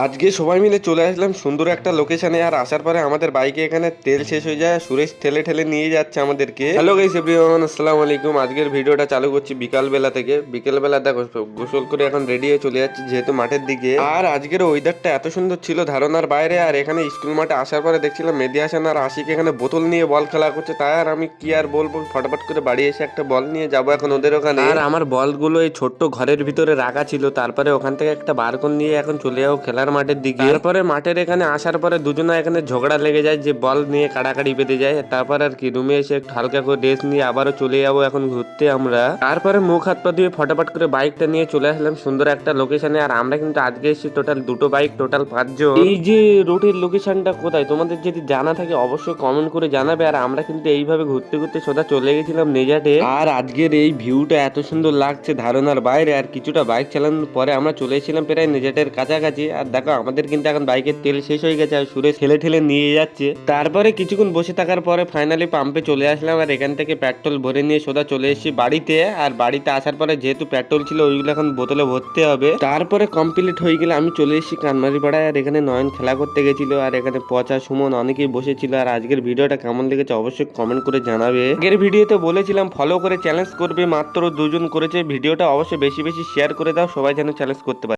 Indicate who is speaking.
Speaker 1: আজকে সবাই মিলে চলে আসলাম সুন্দর একটা লোকেশনে। আর আসার পরে আমাদের বাইকে এখানে তেল শেষ হয়ে যায়, সুরেশ ঠেলে ঠেলে নিয়ে যাচ্ছে আমাদেরকে। হ্যালো গাইস এভরিওয়ান, আসসালামু আলাইকুম। আজকের ভিডিওটা চালু করছি বিকাল বেলা থেকে। বিকেল বেলা দেখো গোসল করে এখন রেডি হয়ে চলে যাচ্ছি যেহেতু মাঠের দিকে। আর আজকের ওয়েদারটা এত সুন্দর ছিল ধারণার বাইরে। আর এখানে স্কুল মাঠে আসার পরে দেখছিলাম মেহেদী হাসান আর আশিক এখানে বোতল নিয়ে বল খেলা করছে। তাই আর আমি কি আর বলবো, ফটাফট করে বাড়ি এসে একটা বল নিয়ে যাবো এখন ওদের ওখানে। আর আমার বলগুলো এই ছোট্ট ঘরের ভিতরে রাখা ছিল, তারপরে ওখান থেকে একটা বার করে নিয়ে এখন চলে যাবো খেলার মাঠের দিকে। তারপরে মাঠের এখানে আসার পরে দুজনে এখানে ঝগড়া লেগে যায় যে বল নিয়ে কাড়াকাড়ি বেঁধে যায়। তারপর আর কি রুমে এসে একটু হালকা করে রেস্ট নিয়ে আবারও চলে যাবো এখন ঘুরতে আমরা। তারপরে মুখ হাত পা ধুয়ে ফটাফট করে বাইকটা নিয়ে চলে আসলাম সুন্দর একটা লোকেশনে। আর আমরা কিন্তু আজকে এসেছি টোটাল দুটো বাইক, টোটাল 5 জন। এই যে রোডের লোকেশনটা কোথায় তোমাদের যদি জানা থাকে অবশ্যই কমেন্ট করে জানাবে। আর আমরা কিন্তু এইভাবে ঘুরতে ঘুরতে সোজা চলে গেছিলাম নেজাটে। আর আজকের এই ভিউটা এত সুন্দর লাগছে ধারণার বাইরে। আর কিছুটা বাইক চালানোর পরে আমরা চলে এসেছিলাম প্রায় নেজাটের কাছাকাছি। আর দেখো আমাদের কিন্তু এখন বাইকের তেল শেষ হয়ে গেছে আর সুরে ঠেলে ঠেলে নিয়ে যাচ্ছে। তারপরে কিছুক্ষণ বসে থাকার পরে ফাইনালি পাম্পে চলে আসলাম। আর এখান থেকে পেট্রোল ভরে নিয়ে সোজা চলে এসেছি বাড়িতে। আর বাড়িতে আসার পরে যেহেতু পেট্রোল ছিল ওইগুলো এখন বোতলে ভরতে হবে। তারপরে কমপ্লিট হয়ে গেলে আমি চলে এসেছি কানমারি পাড়ায়। আর এখানে নয়ন খেলা করতে গেছিল, আর এখানে পচা সুমন অনেকেই বসেছিল। আর আজকের ভিডিওটা কেমন লেগেছে অবশ্যই কমেন্ট করে জানাবে। আগের ভিডিওতে বলেছিলাম ফলো করে চ্যালেঞ্জ করবে, মাত্র 2 জন করেছে। ভিডিওটা অবশ্যই বেশি বেশি শেয়ার করে দাও, সবাই যেন চ্যালেঞ্জ করতে পারে।